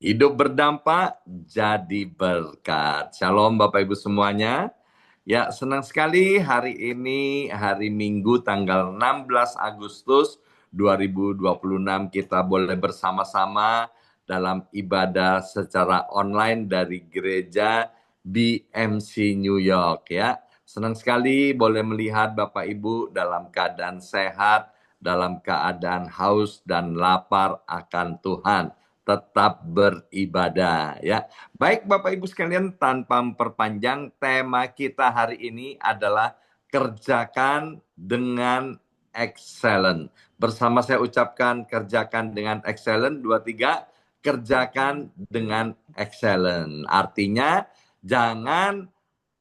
Hidup berdampak jadi berkat. Shalom Bapak Ibu semuanya. Ya, senang sekali hari ini hari Minggu tanggal 16 Agustus 2026 kita boleh bersama-sama dalam ibadah secara online dari gereja BMC New York ya. Senang sekali boleh melihat Bapak Ibu dalam keadaan sehat, dalam keadaan haus dan lapar akan Tuhan. Tetap beribadah ya. Baik Bapak Ibu sekalian, tanpa memperpanjang, tema kita hari ini adalah kerjakan dengan excellent. Bersama saya ucapkan kerjakan dengan excellent, 2, 3, kerjakan dengan excellent. Artinya jangan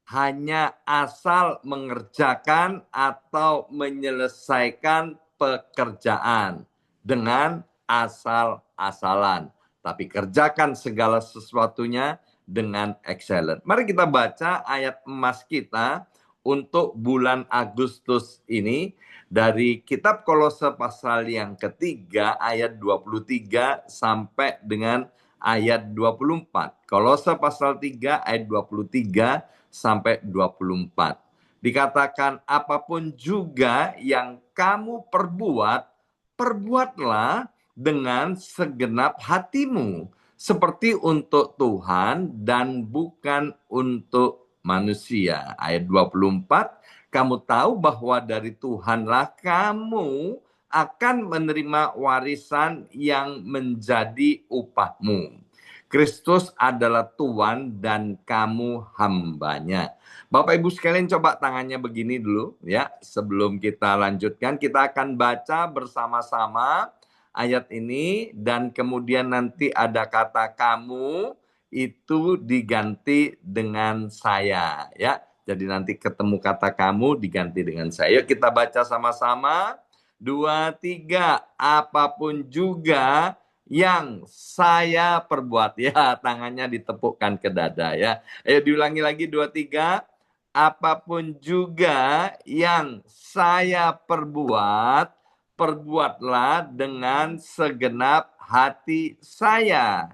hanya asal mengerjakan atau menyelesaikan pekerjaan dengan asal-asalan, tapi kerjakan segala sesuatunya dengan excellent. Mari kita baca ayat emas kita untuk bulan Agustus ini dari kitab Kolose pasal yang ketiga ayat 23 sampai dengan ayat 24. Kolose pasal 3 ayat 23 sampai 24. Dikatakan apapun juga yang kamu perbuat, perbuatlah dengan segenap hatimu, seperti untuk Tuhan dan bukan untuk manusia. Ayat 24, kamu tahu bahwa dari Tuhanlah kamu akan menerima warisan yang menjadi upahmu. Kristus adalah Tuhan dan kamu hambanya. Bapak Ibu sekalian, coba tangannya begini dulu ya. Sebelum kita lanjutkan, kita akan baca bersama-sama ayat ini dan kemudian nanti ada kata kamu itu diganti dengan saya ya. Jadi nanti ketemu kata kamu diganti dengan saya. Yuk kita baca sama-sama. 2, 3. Apapun juga yang saya perbuat. Ya, tangannya ditepukkan ke dada ya. Ayo diulangi lagi 2, 3. Apapun juga yang saya perbuat, perbuatlah dengan segenap hati saya.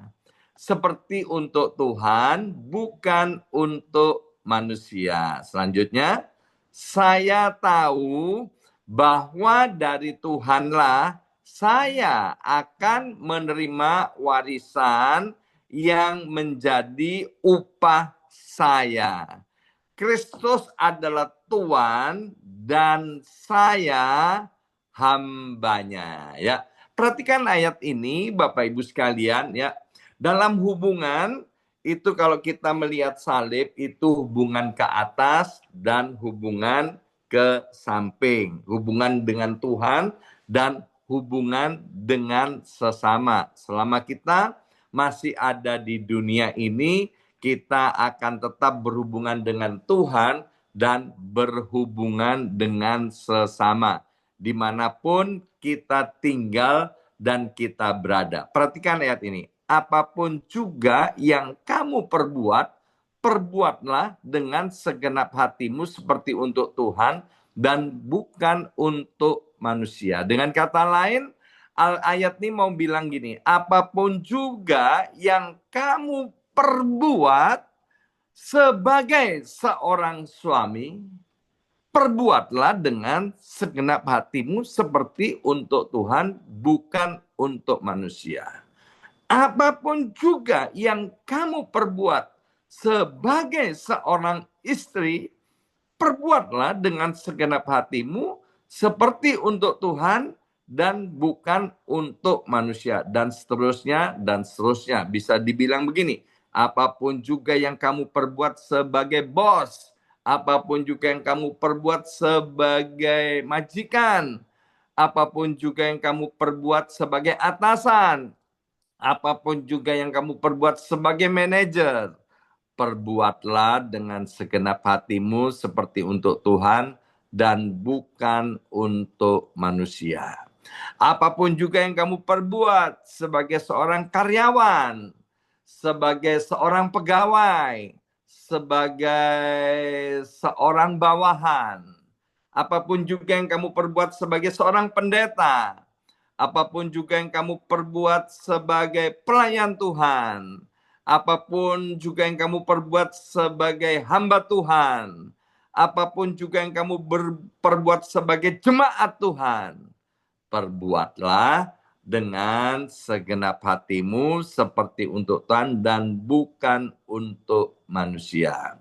Seperti untuk Tuhan, bukan untuk manusia. Selanjutnya, saya tahu bahwa dari Tuhanlah saya akan menerima warisan yang menjadi upah saya. Kristus adalah Tuhan dan saya hambanya. Ya, perhatikan ayat ini Bapak Ibu sekalian ya. Dalam hubungan itu kalau kita melihat salib itu hubungan ke atas dan hubungan ke samping, hubungan dengan Tuhan dan hubungan dengan sesama. Selama kita masih ada di dunia ini, kita akan tetap berhubungan dengan Tuhan dan berhubungan dengan sesama. Dimanapun kita tinggal dan kita berada. Perhatikan ayat ini. Apapun juga yang kamu perbuat, perbuatlah dengan segenap hatimu seperti untuk Tuhan dan bukan untuk manusia. Dengan kata lain, ayat ini mau bilang gini, apapun juga yang kamu perbuat sebagai seorang suami, perbuatlah dengan segenap hatimu seperti untuk Tuhan, bukan untuk manusia. Apapun juga yang kamu perbuat sebagai seorang istri, perbuatlah dengan segenap hatimu seperti untuk Tuhan dan bukan untuk manusia. Dan seterusnya, dan seterusnya. Bisa dibilang begini, apapun juga yang kamu perbuat sebagai bos, apapun juga yang kamu perbuat sebagai majikan, apapun juga yang kamu perbuat sebagai atasan, apapun juga yang kamu perbuat sebagai manajer, perbuatlah dengan segenap hatimu seperti untuk Tuhan dan bukan untuk manusia. Apapun juga yang kamu perbuat sebagai seorang karyawan, sebagai seorang pegawai, sebagai seorang bawahan, apapun juga yang kamu perbuat sebagai seorang pendeta, apapun juga yang kamu perbuat sebagai pelayan Tuhan, apapun juga yang kamu perbuat sebagai hamba Tuhan, apapun juga yang kamu perbuat sebagai jemaat Tuhan, perbuatlah dengan segenap hatimu seperti untuk Tuhan dan bukan untuk manusia.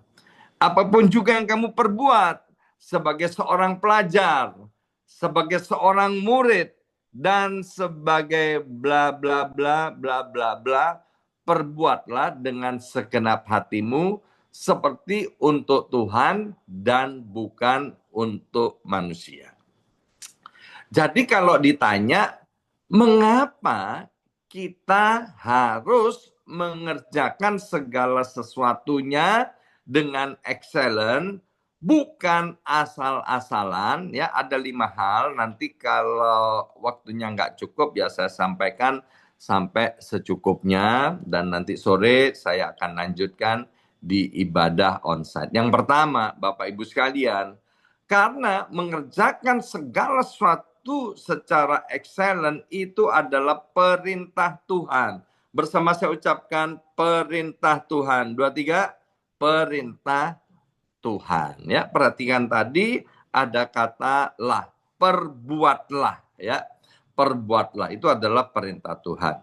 Apapun juga yang kamu perbuat sebagai seorang pelajar, sebagai seorang murid, dan sebagai bla bla bla bla bla bla, perbuatlah dengan segenap hatimu seperti untuk Tuhan dan bukan untuk manusia. Jadi kalau ditanya, mengapa kita harus mengerjakan segala sesuatunya dengan excellent, bukan asal-asalan, ya ada 5 hal, nanti kalau waktunya nggak cukup ya saya sampaikan sampai secukupnya, dan nanti sore saya akan lanjutkan di ibadah onsite. Yang pertama, Bapak Ibu sekalian, karena mengerjakan segala sesuatu secara excellent itu adalah perintah Tuhan. Bersama saya ucapkan perintah Tuhan. 2, 3, perintah Tuhan. Ya, perhatikan tadi ada kata lah, perbuatlah ya. Perbuatlah itu adalah perintah Tuhan.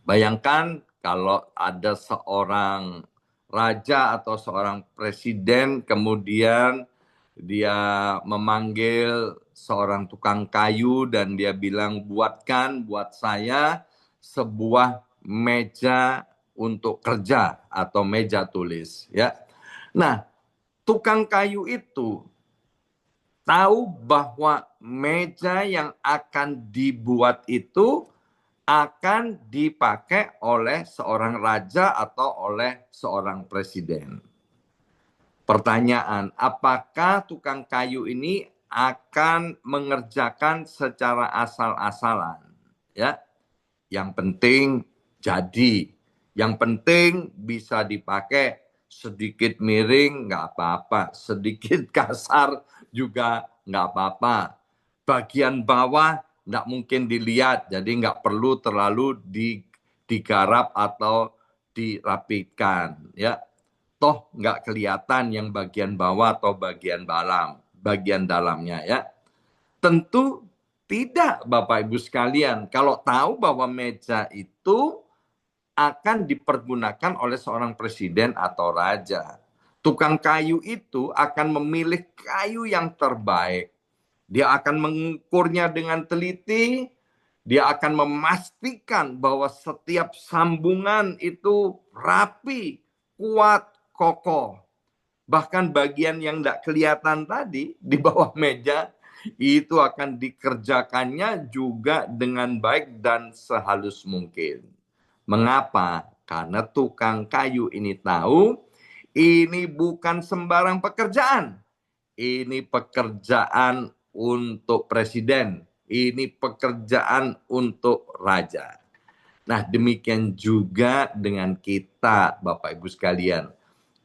Bayangkan kalau ada seorang raja atau seorang presiden kemudian dia memanggil seorang tukang kayu dan dia bilang, buatkan buat saya sebuah meja untuk kerja atau meja tulis, ya. Nah, tukang kayu itu tahu bahwa meja yang akan dibuat itu akan dipakai oleh seorang raja atau oleh seorang presiden. Pertanyaan, apakah tukang kayu ini akan mengerjakan secara asal-asalan? Ya, yang penting jadi, yang penting bisa dipakai, sedikit miring nggak apa-apa, sedikit kasar juga nggak apa-apa. Bagian bawah nggak mungkin dilihat, jadi nggak perlu terlalu digarap atau dirapikan, ya. Toh nggak kelihatan yang bagian bawah atau bagian dalamnya, ya. Tentu tidak, Bapak Ibu sekalian. Kalau tahu bahwa meja itu akan dipergunakan oleh seorang presiden atau raja, tukang kayu itu akan memilih kayu yang terbaik. Dia akan mengukurnya dengan teliti, dia akan memastikan bahwa setiap sambungan itu rapi, kuat, kokoh. Bahkan bagian yang tidak kelihatan tadi di bawah meja itu akan dikerjakannya juga dengan baik dan sehalus mungkin. Mengapa? Karena tukang kayu ini tahu ini bukan sembarang pekerjaan. Ini pekerjaan untuk presiden. Ini pekerjaan untuk raja. Nah, demikian juga dengan kita, Bapak Ibu sekalian.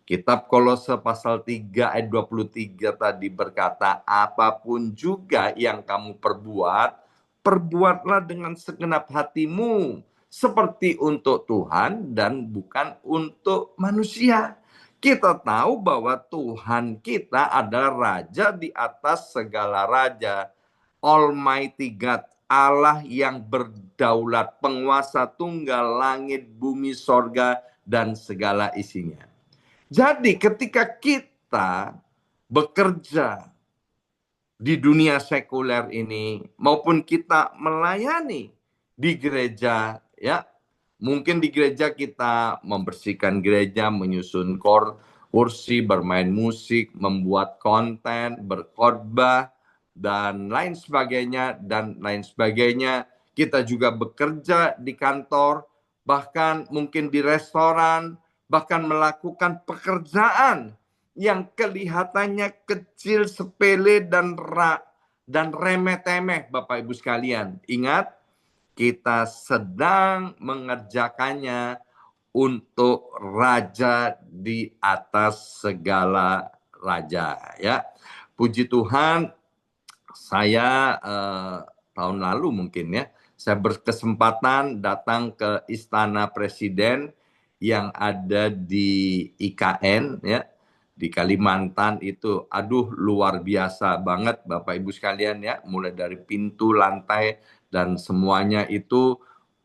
Kitab Kolose pasal 3 ayat 23 tadi berkata, apapun juga yang kamu perbuat, perbuatlah dengan segenap hatimu, seperti untuk Tuhan dan bukan untuk manusia. Kita tahu bahwa Tuhan kita adalah Raja di atas segala raja. Almighty God, Allah yang berdaulat, penguasa tunggal langit, bumi, sorga, dan segala isinya. Jadi ketika kita bekerja di dunia sekuler ini, maupun kita melayani di gereja, ya, mungkin di gereja kita membersihkan gereja, menyusun kursi, bermain musik, membuat konten, berkhotbah, dan lain sebagainya, dan lain sebagainya. Kita juga bekerja di kantor, bahkan mungkin di restoran, bahkan melakukan pekerjaan yang kelihatannya kecil, sepele, dan remeh-temeh, Bapak Ibu sekalian. Ingat, kita sedang mengerjakannya untuk raja di atas segala raja, ya. Puji Tuhan, saya tahun lalu mungkin ya, saya berkesempatan datang ke Istana Presiden yang ada di IKN ya, di Kalimantan itu. Aduh, luar biasa banget Bapak Ibu sekalian ya, mulai dari pintu, lantai, dan semuanya itu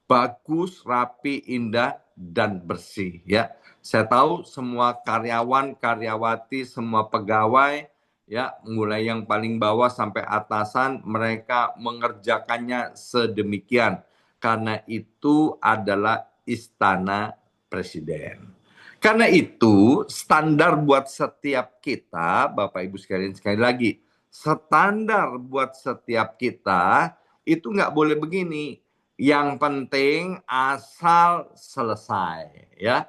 bagus, rapi, indah, dan bersih ya. Saya tahu semua karyawan, karyawati, semua pegawai ya, mulai yang paling bawah sampai atasan, mereka mengerjakannya sedemikian karena itu adalah Istana Presiden. Karena itu standar buat setiap kita, Bapak Ibu sekalian, sekali lagi, standar buat setiap kita itu nggak boleh begini. Yang penting asal selesai, ya.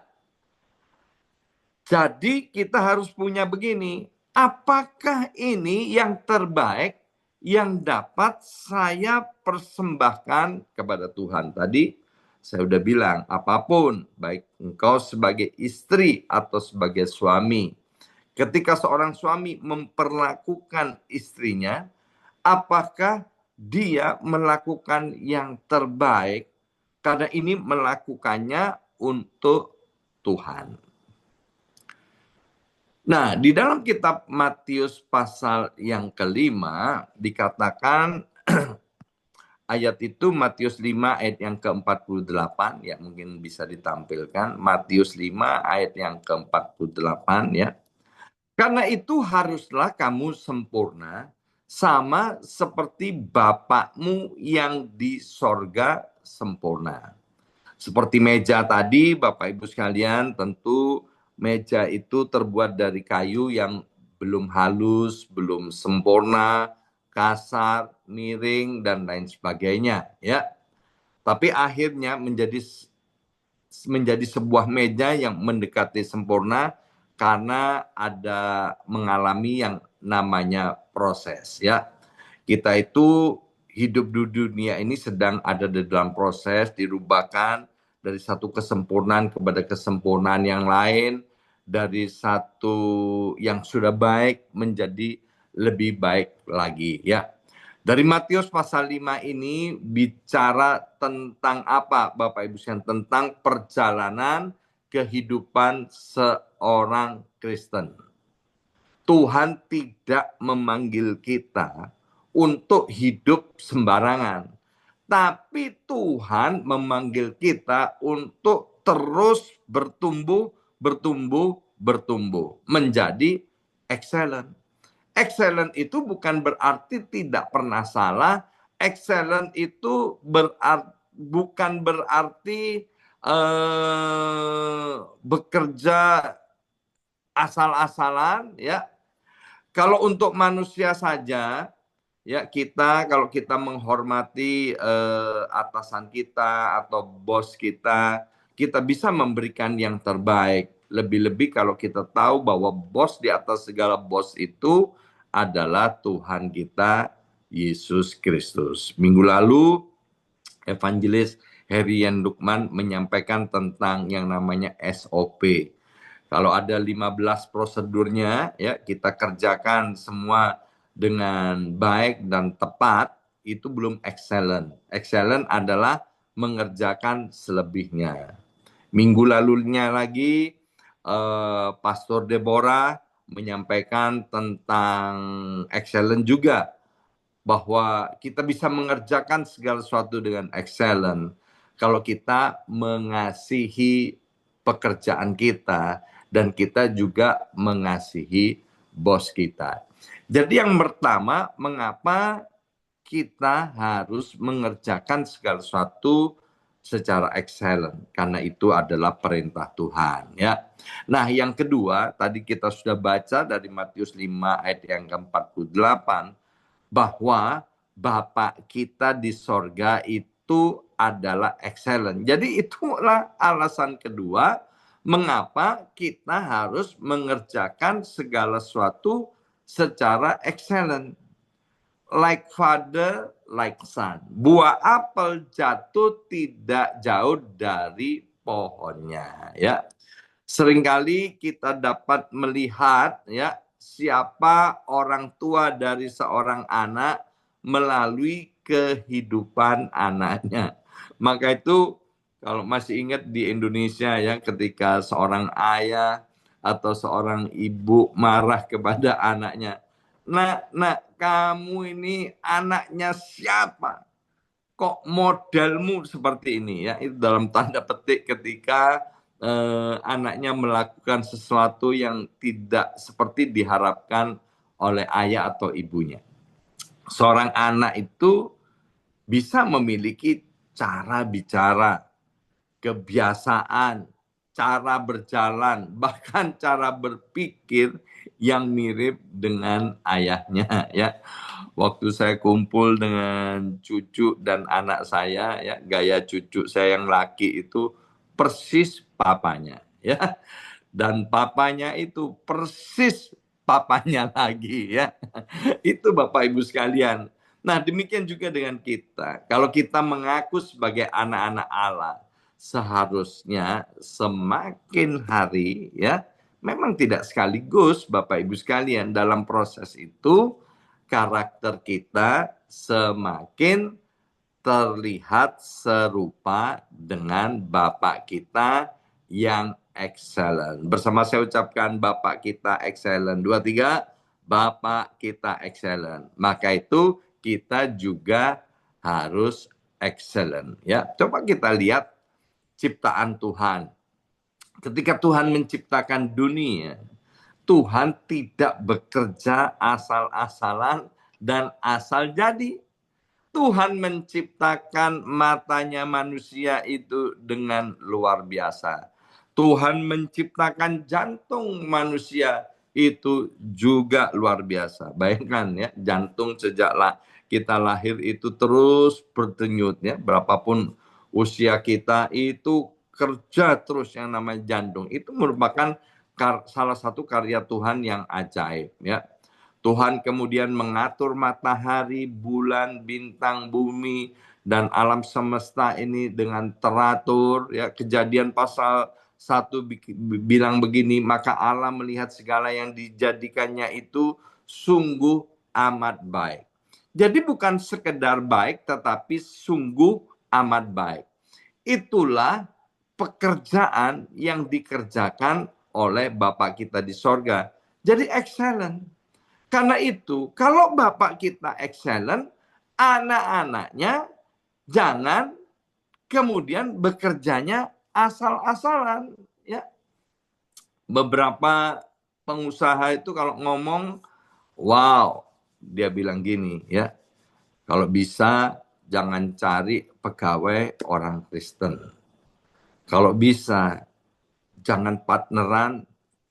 Jadi kita harus punya begini, apakah ini yang terbaik yang dapat saya persembahkan kepada Tuhan? Tadi saya udah bilang, apapun, baik engkau sebagai istri atau sebagai suami, ketika seorang suami memperlakukan istrinya, apakah dia melakukan yang terbaik karena ini melakukannya untuk Tuhan. Nah, di dalam kitab Matius pasal yang kelima dikatakan ayat itu Matius 5 ayat yang ke-48 ya, mungkin bisa ditampilkan Matius 5 ayat yang ke-48 ya. Karena itu haruslah kamu sempurna sama seperti Bapakmu yang di sorga sempurna. Seperti meja tadi, Bapak Ibu sekalian, tentu meja itu terbuat dari kayu yang belum halus, belum sempurna, kasar, miring, dan lain sebagainya. Ya, tapi akhirnya menjadi sebuah meja yang mendekati sempurna karena ada mengalami yang namanya proses. Ya, kita itu hidup di dunia ini sedang ada di dalam proses, dirubahkan dari satu kesempurnaan kepada kesempurnaan yang lain, dari satu yang sudah baik menjadi lebih baik lagi ya. Dari Matius pasal 5 ini bicara tentang apa Bapak Ibu sekalian? Tentang perjalanan kehidupan seorang Kristen. Tuhan tidak memanggil kita untuk hidup sembarangan. Tapi Tuhan memanggil kita untuk terus bertumbuh, menjadi excellent. Excellent itu bukan berarti tidak pernah salah. Excellent itu bukan berarti bekerja asal-asalan ya. Kalau untuk manusia saja, ya kalau kita menghormati atasan kita atau bos kita bisa memberikan yang terbaik. Lebih-lebih kalau kita tahu bahwa bos di atas segala bos itu adalah Tuhan kita, Yesus Kristus. Minggu lalu, Evangelis Herian Lukman menyampaikan tentang yang namanya SOP. Kalau ada 15 prosedurnya, ya kita kerjakan semua dengan baik dan tepat, itu belum excellent. Excellent adalah mengerjakan selebihnya. Minggu lalunya lagi, Pastor Deborah menyampaikan tentang excellent juga, bahwa kita bisa mengerjakan segala sesuatu dengan excellent kalau kita mengasihi pekerjaan kita dan kita juga mengasihi bos kita. Jadi yang pertama, mengapa kita harus mengerjakan segala sesuatu secara excellent? Karena itu adalah perintah Tuhan ya. Nah, yang kedua, tadi kita sudah baca dari Matius 5 ayat yang ke-48 bahwa Bapak kita di sorga itu adalah excellent. Jadi itulah alasan kedua mengapa kita harus mengerjakan segala sesuatu secara excellent. Like father, like son. Buah apel jatuh tidak jauh dari pohonnya. Ya, seringkali kita dapat melihat ya siapa orang tua dari seorang anak melalui kehidupan anaknya. Maka itu kalau masih ingat di Indonesia ya, ketika seorang ayah atau seorang ibu marah kepada anaknya, nak, kamu ini anaknya siapa? Kok modelmu seperti ini ya? Itu dalam tanda petik ketika anaknya melakukan sesuatu yang tidak seperti diharapkan oleh ayah atau ibunya. Seorang anak itu bisa memiliki cara bicara, kebiasaan, cara berjalan, bahkan cara berpikir yang mirip dengan ayahnya ya. Waktu saya kumpul dengan cucu dan anak saya ya, gaya cucu saya yang laki itu persis papanya ya. Dan papanya itu persis papanya lagi ya. Itu Bapak Ibu sekalian. Nah, demikian juga dengan kita. Kalau kita mengaku sebagai anak-anak Allah, seharusnya semakin hari ya, memang tidak sekaligus Bapak Ibu sekalian, dalam proses itu karakter kita semakin terlihat serupa dengan Bapak kita yang excellent. Bersama saya ucapkan Bapak kita excellent. 2, 3, Bapak kita excellent. Maka itu kita juga harus excellent. Ya, coba kita lihat ciptaan Tuhan. Ketika Tuhan menciptakan dunia, Tuhan tidak bekerja asal-asalan dan asal jadi. Tuhan menciptakan matanya manusia itu dengan luar biasa. Tuhan menciptakan jantung manusia itu juga luar biasa. Bayangkan ya, jantung sejak kita lahir itu terus berdenyut ya. Berapapun usia kita itu kerja terus yang namanya jantung. Itu merupakan salah satu karya Tuhan yang ajaib ya. Tuhan kemudian mengatur matahari, bulan, bintang, bumi, dan alam semesta ini dengan teratur. Ya, Kejadian pasal 1 bilang begini, maka Allah melihat segala yang dijadikannya itu sungguh amat baik. Jadi bukan sekedar baik, tetapi sungguh amat baik. Itulah pekerjaan yang dikerjakan oleh Bapa kita di sorga. Jadi excellent. Karena itu, kalau Bapak kita excellent, anak-anaknya jangan kemudian bekerjanya asal-asalan. Ya. Beberapa pengusaha itu kalau ngomong, wow, dia bilang gini ya, kalau bisa jangan cari pegawai orang Kristen. Kalau bisa jangan partneran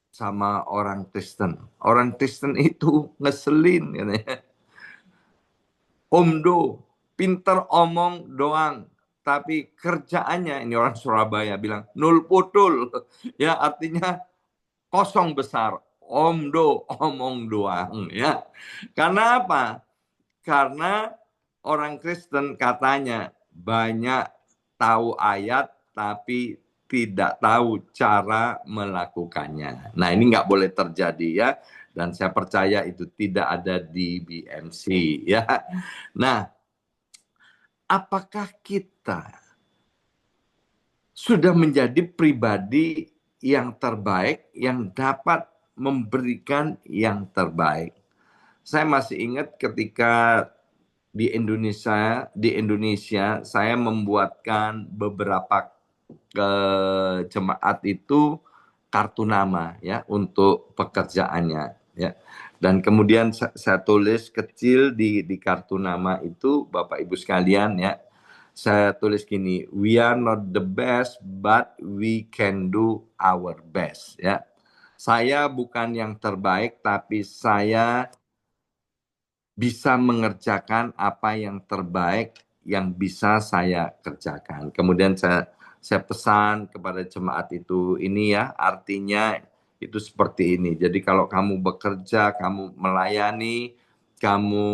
sama orang Kristen. Orang Kristen itu ngeselin katanya. Omdo, pinter omong doang, tapi kerjaannya, ini orang Surabaya bilang nul putul. Ya, artinya kosong besar. Omdo, omong doang ya. Karena apa? Karena orang Kristen katanya banyak tahu ayat tapi tidak tahu cara melakukannya. Nah, ini nggak boleh terjadi ya. Dan saya percaya itu tidak ada di BMC ya. Nah, apakah kita sudah menjadi pribadi yang terbaik yang dapat memberikan yang terbaik? Saya masih ingat ketika di Indonesia saya membuatkan beberapa ke jemaat itu kartu nama ya untuk pekerjaannya ya. Dan kemudian saya tulis kecil di kartu nama itu, Bapak Ibu sekalian ya. Saya tulis gini, we are not the best but we can do our best ya. Saya bukan yang terbaik tapi saya bisa mengerjakan apa yang terbaik yang bisa saya kerjakan. Kemudian saya pesan kepada jemaat itu, ini ya artinya itu seperti ini. Jadi kalau kamu bekerja, kamu melayani, kamu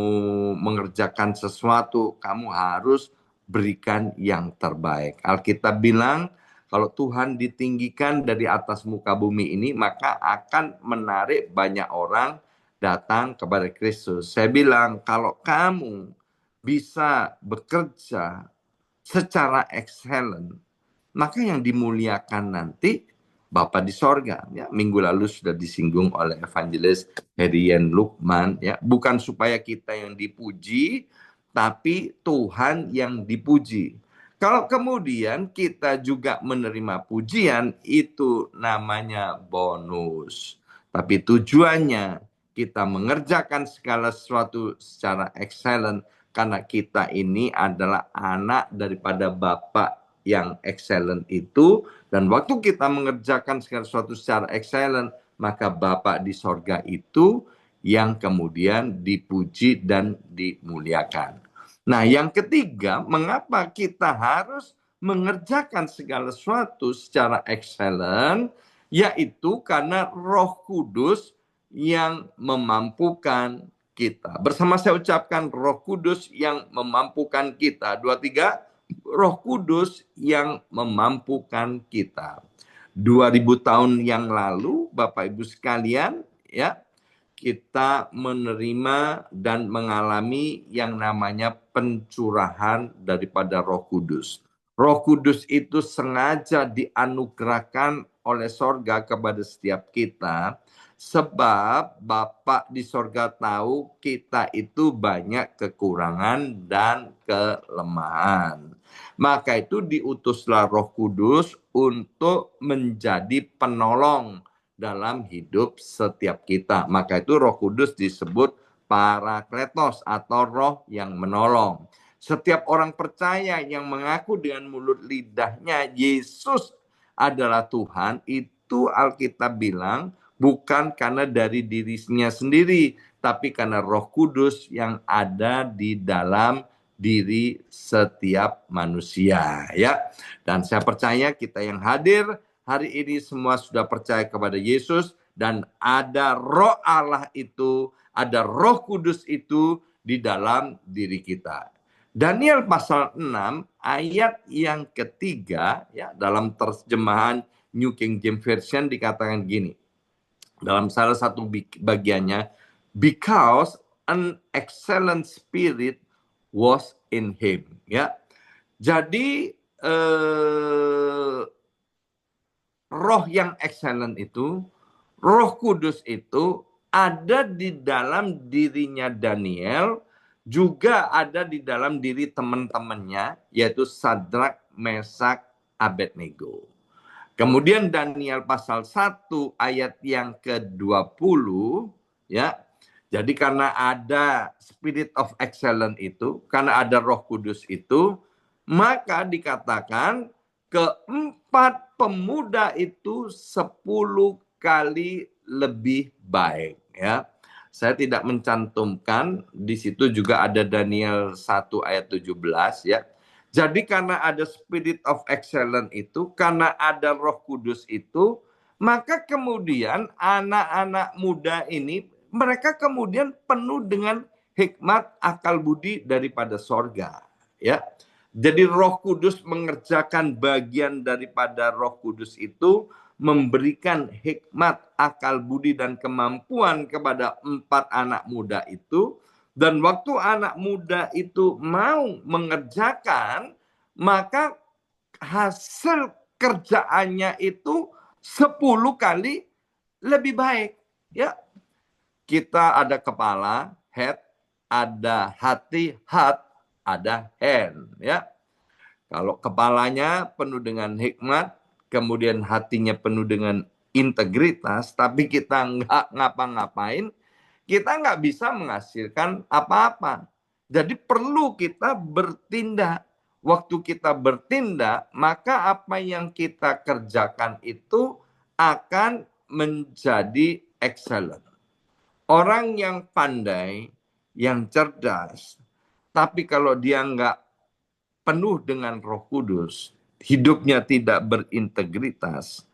mengerjakan sesuatu, kamu harus berikan yang terbaik. Alkitab bilang, kalau Tuhan ditinggikan dari atas muka bumi ini, maka akan menarik banyak orang datang kepada Kristus. Saya bilang, kalau kamu bisa bekerja secara excellent, maka yang dimuliakan nanti Bapa di sorga. Ya, minggu lalu sudah disinggung oleh Evangelis Herian Lukman. Ya, bukan supaya kita yang dipuji, tapi Tuhan yang dipuji. Kalau kemudian kita juga menerima pujian, itu namanya bonus. Tapi tujuannya kita mengerjakan segala sesuatu secara excellent, karena kita ini adalah anak daripada Bapa yang excellent itu, dan waktu kita mengerjakan segala sesuatu secara excellent, maka Bapa di sorga itu yang kemudian dipuji dan dimuliakan. Nah, yang ketiga, mengapa kita harus mengerjakan segala sesuatu secara excellent, yaitu karena Roh Kudus yang memampukan kita. Bersama saya ucapkan, Roh Kudus yang memampukan kita. 2, 3. Roh Kudus yang memampukan kita. 2000 tahun yang lalu, Bapak Ibu sekalian, ya, kita menerima dan mengalami yang namanya pencurahan daripada Roh Kudus. Roh Kudus itu sengaja dianugerahkan oleh sorga kepada setiap kita, sebab Bapa di sorga tahu kita itu banyak kekurangan dan kelemahan. Maka itu diutuslah Roh Kudus untuk menjadi penolong dalam hidup setiap kita. Maka itu Roh Kudus disebut Parakletos atau roh yang menolong. Setiap orang percaya yang mengaku dengan mulut lidahnya Yesus adalah Tuhan, itu Alkitab bilang bukan karena dari dirinya sendiri, tapi karena Roh Kudus yang ada di dalam diri setiap manusia, ya. Dan saya percaya kita yang hadir hari ini semua sudah percaya kepada Yesus, dan ada Roh Allah itu, ada Roh Kudus itu di dalam diri kita. Daniel pasal 6 ayat yang ketiga, ya, dalam terjemahan New King James Version dikatakan gini. Dalam salah satu bagiannya, because an excellent spirit was in him, ya. Jadi roh yang excellent itu, Roh Kudus itu ada di dalam dirinya Daniel, juga ada di dalam diri teman-temannya, yaitu Sadrak, Mesak, Abednego. Kemudian Daniel pasal 1 ayat yang ke-20, ya. Jadi karena ada spirit of excellence itu, karena ada Roh Kudus itu, maka dikatakan keempat pemuda itu 10 kali lebih baik, ya. Saya tidak mencantumkan, di situ juga ada Daniel 1 ayat 17, ya. Jadi karena ada spirit of excellence itu, karena ada Roh Kudus itu, maka kemudian anak-anak muda ini, mereka kemudian penuh dengan hikmat, akal budi daripada sorga, ya. Jadi Roh Kudus mengerjakan bagian daripada Roh Kudus itu, memberikan hikmat, akal budi, dan kemampuan kepada 4 anak muda itu. Dan waktu anak muda itu mau mengerjakan, maka hasil kerjaannya itu 10 kali lebih baik. Ya, kita ada kepala, head, ada hati, heart, ada hand. Ya, kalau kepalanya penuh dengan hikmat, kemudian hatinya penuh dengan integritas, tapi kita nggak ngapa-ngapain, kita nggak bisa menghasilkan apa-apa. Jadi perlu kita bertindak. Waktu kita bertindak, maka apa yang kita kerjakan itu akan menjadi excellent. Orang yang pandai, yang cerdas, tapi kalau dia nggak penuh dengan Roh Kudus, hidupnya tidak berintegritas,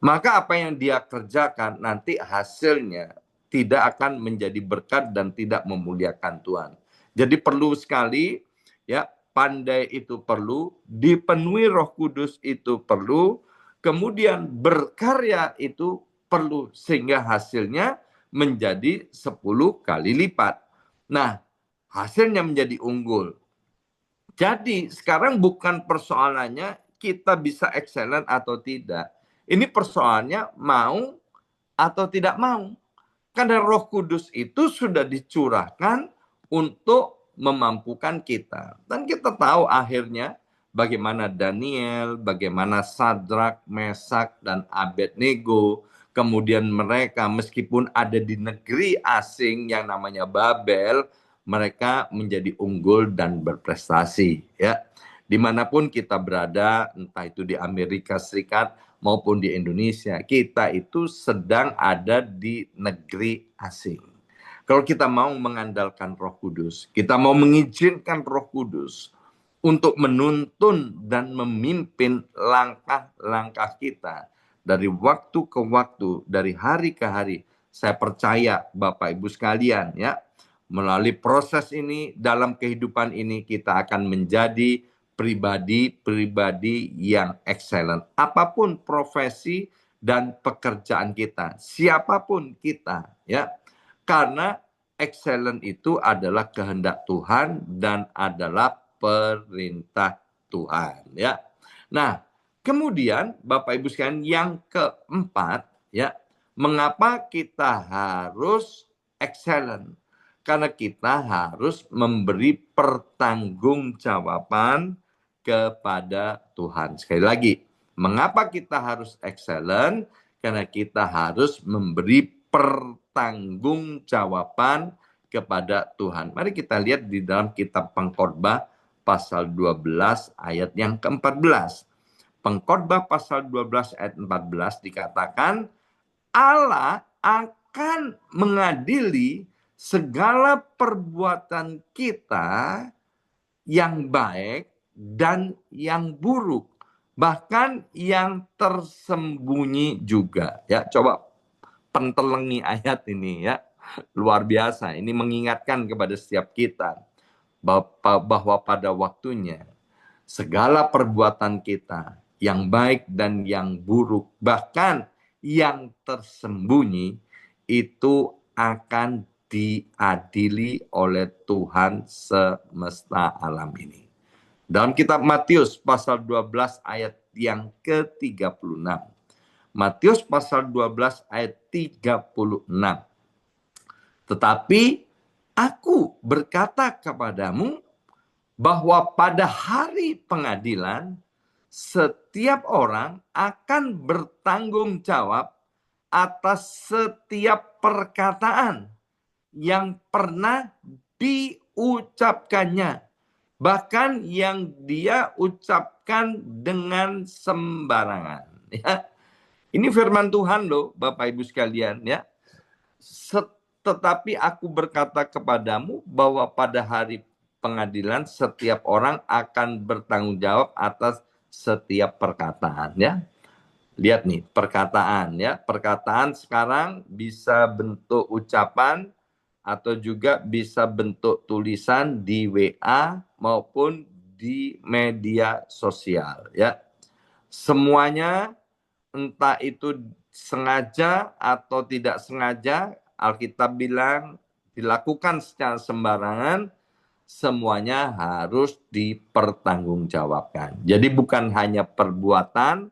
maka apa yang dia kerjakan nanti hasilnya tidak akan menjadi berkat dan tidak memuliakan Tuhan. Jadi perlu sekali, ya, pandai itu perlu, dipenuhi Roh Kudus itu perlu, kemudian berkarya itu perlu, sehingga hasilnya menjadi 10 kali lipat. Nah, hasilnya menjadi unggul. Jadi sekarang bukan persoalannya kita bisa excellent atau tidak. Ini persoalannya mau atau tidak mau. Karena Roh Kudus itu sudah dicurahkan untuk memampukan kita. Dan kita tahu akhirnya bagaimana Daniel, bagaimana Sadrak, Mesak, dan Abednego, kemudian mereka meskipun ada di negeri asing yang namanya Babel, mereka menjadi unggul dan berprestasi. Ya, dimanapun kita berada, entah itu di Amerika Serikat maupun di Indonesia, kita itu sedang ada di negeri asing. Kalau kita mau mengandalkan Roh Kudus, kita mau mengizinkan Roh Kudus untuk menuntun dan memimpin langkah-langkah kita dari waktu ke waktu, dari hari ke hari. Saya percaya Bapak Ibu sekalian, ya, melalui proses ini, dalam kehidupan ini kita akan menjadi pribadi-pribadi yang excellent. Apapun profesi dan pekerjaan kita, siapapun kita, ya. Karena excellent itu adalah kehendak Tuhan dan adalah perintah Tuhan, ya. Nah, kemudian Bapak Ibu sekalian yang keempat, ya, mengapa kita harus excellent? Karena kita harus memberi pertanggungjawaban kepada Tuhan. Sekali lagi, mengapa kita harus excellent? Karena kita harus memberi pertanggungjawaban kepada Tuhan. Mari kita lihat di dalam kitab Pengkhotbah pasal 12 ayat yang ke-14. Pengkhotbah pasal 12 ayat 14 dikatakan Allah akan mengadili segala perbuatan kita yang baik dan yang buruk, bahkan yang tersembunyi juga. Ya, coba pentelengi ayat ini, ya. Luar biasa. Ini mengingatkan kepada setiap kita bahwa pada waktunya segala perbuatan kita yang baik dan yang buruk, bahkan yang tersembunyi, itu akan diadili oleh Tuhan semesta alam ini. Dalam kitab Matius pasal 12 ayat yang ke-36. Matius pasal 12 ayat 36. Tetapi aku berkata kepadamu bahwa pada hari pengadilan setiap orang akan bertanggung jawab atas setiap perkataan yang pernah diucapkannya, bahkan yang dia ucapkan dengan sembarangan. Ya. Ini firman Tuhan loh, Bapak Ibu sekalian, ya. Tetapi aku berkata kepadamu bahwa pada hari pengadilan setiap orang akan bertanggung jawab atas setiap perkataan, ya. Lihat nih, perkataan, ya. Perkataan sekarang bisa bentuk ucapan atau juga bisa bentuk tulisan di WA maupun di media sosial, ya. Semuanya, entah itu sengaja atau tidak sengaja, Alkitab bilang dilakukan secara sembarangan, semuanya harus dipertanggungjawabkan. Jadi bukan hanya perbuatan,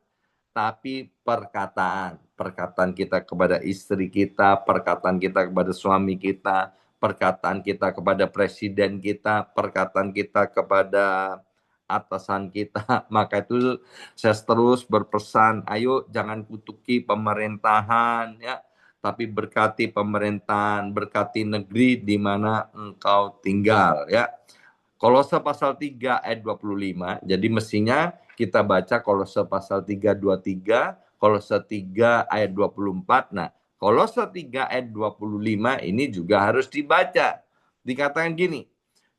tapi perkataan. Perkataan kita kepada istri kita, perkataan kita kepada suami kita, perkataan kita kepada presiden kita, perkataan kita kepada atasan kita. Maka itu saya terus berpesan, ayo jangan kutuki pemerintahan, ya, tapi berkati pemerintahan, berkati negeri di mana engkau tinggal, ya. Kolose pasal 3 ayat 25. Jadi mestinya kita baca Kolose pasal 3 23, Kolose 3 ayat 24. Nah, Kolose 3 ayat 25 ini juga harus dibaca. Dikatakan gini,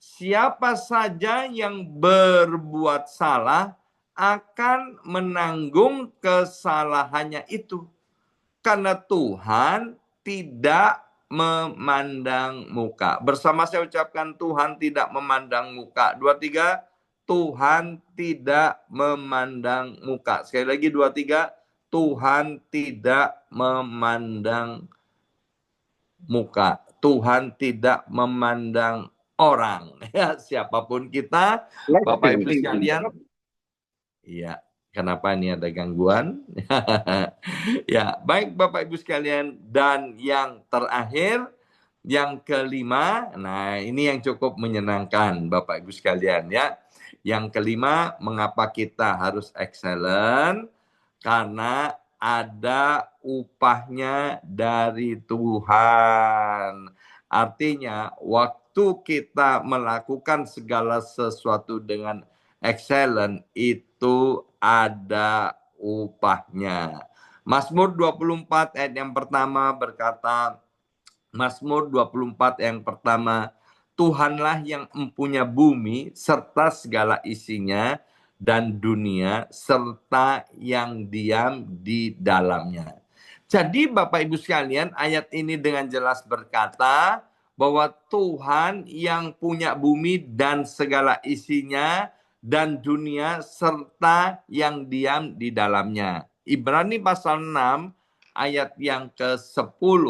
siapa saja yang berbuat salah akan menanggung kesalahannya itu. Karena Tuhan tidak memandang muka. Bersama saya ucapkan, Tuhan tidak memandang muka. 2, 3, Tuhan tidak memandang muka. Sekali lagi 2, 3, Tuhan tidak memandang muka. Tuhan tidak memandang orang. Ya, siapapun kita, Bapak Ibu sekalian. Iya, kenapa ini ada gangguan? Ya, baik Bapak Ibu sekalian. Dan yang terakhir, yang kelima, nah ini yang cukup menyenangkan Bapak Ibu sekalian ya. Yang kelima, mengapa kita harus excellent? Karena ada upahnya dari Tuhan. Artinya, waktu kita melakukan segala sesuatu dengan excellent, itu ada upahnya. Mazmur 24 ayat yang pertama berkata, Mazmur 24 yang pertama, Tuhanlah yang empunya bumi serta segala isinya dan dunia serta yang diam di dalamnya. Jadi Bapak Ibu sekalian, ayat ini dengan jelas berkata bahwa Tuhan yang punya bumi dan segala isinya dan dunia serta yang diam di dalamnya. Ibrani pasal 6 ayat yang ke-10,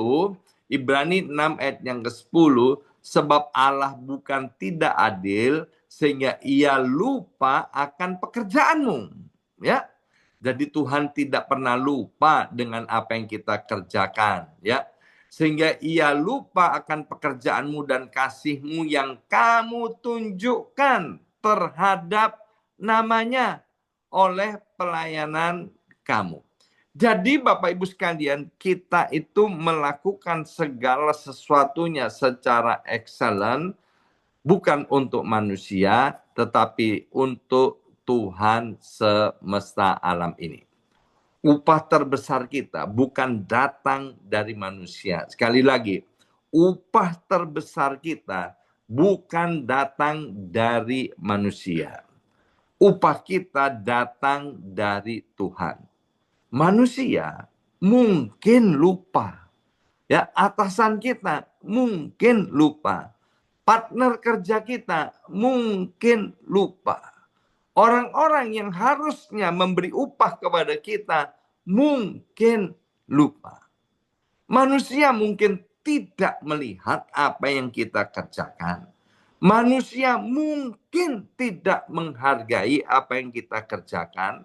Ibrani 6 ayat yang ke-10, sebab Allah bukan tidak adil sehingga ia lupa akan pekerjaanmu. Ya. Jadi Tuhan tidak pernah lupa dengan apa yang kita kerjakan, ya. Sehingga ia lupa akan pekerjaanmu dan kasihmu yang kamu tunjukkan terhadap namanya oleh pelayanan kamu. Jadi Bapak Ibu sekalian, kita itu melakukan segala sesuatunya secara excellent, bukan untuk manusia, tetapi untuk Tuhan semesta alam ini. Upah terbesar kita bukan datang dari manusia. Sekali lagi, upah terbesar kita bukan datang dari manusia. Upah kita datang dari Tuhan. Manusia mungkin lupa. Ya, atasan kita mungkin lupa. Partner kerja kita mungkin lupa. Orang-orang yang harusnya memberi upah kepada kita mungkin lupa. Manusia mungkin tidak melihat apa yang kita kerjakan. Manusia mungkin tidak menghargai apa yang kita kerjakan.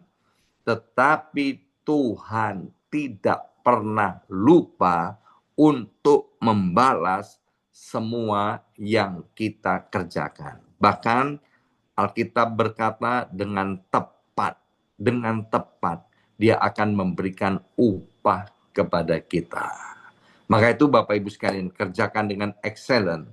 Tetapi Tuhan tidak pernah lupa untuk membalas semua yang kita kerjakan. Bahkan Alkitab berkata dengan tepat dia akan memberikan upah kepada kita. Maka itu Bapak Ibu sekalian, kerjakan dengan excellent.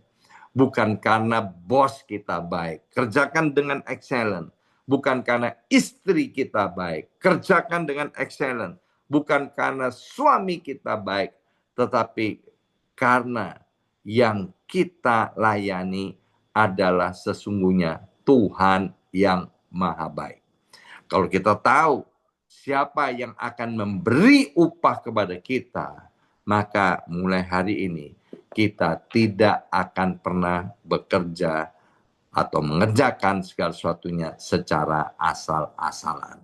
Bukan karena bos kita baik. Kerjakan dengan excellent. Bukan karena istri kita baik. Kerjakan dengan excellent. Bukan karena suami kita baik. Tetapi karena yang kita layani adalah sesungguhnya Tuhan yang maha baik. Kalau kita tahu siapa yang akan memberi upah kepada kita, maka mulai hari ini kita tidak akan pernah bekerja atau mengerjakan segala sesuatunya secara asal-asalan.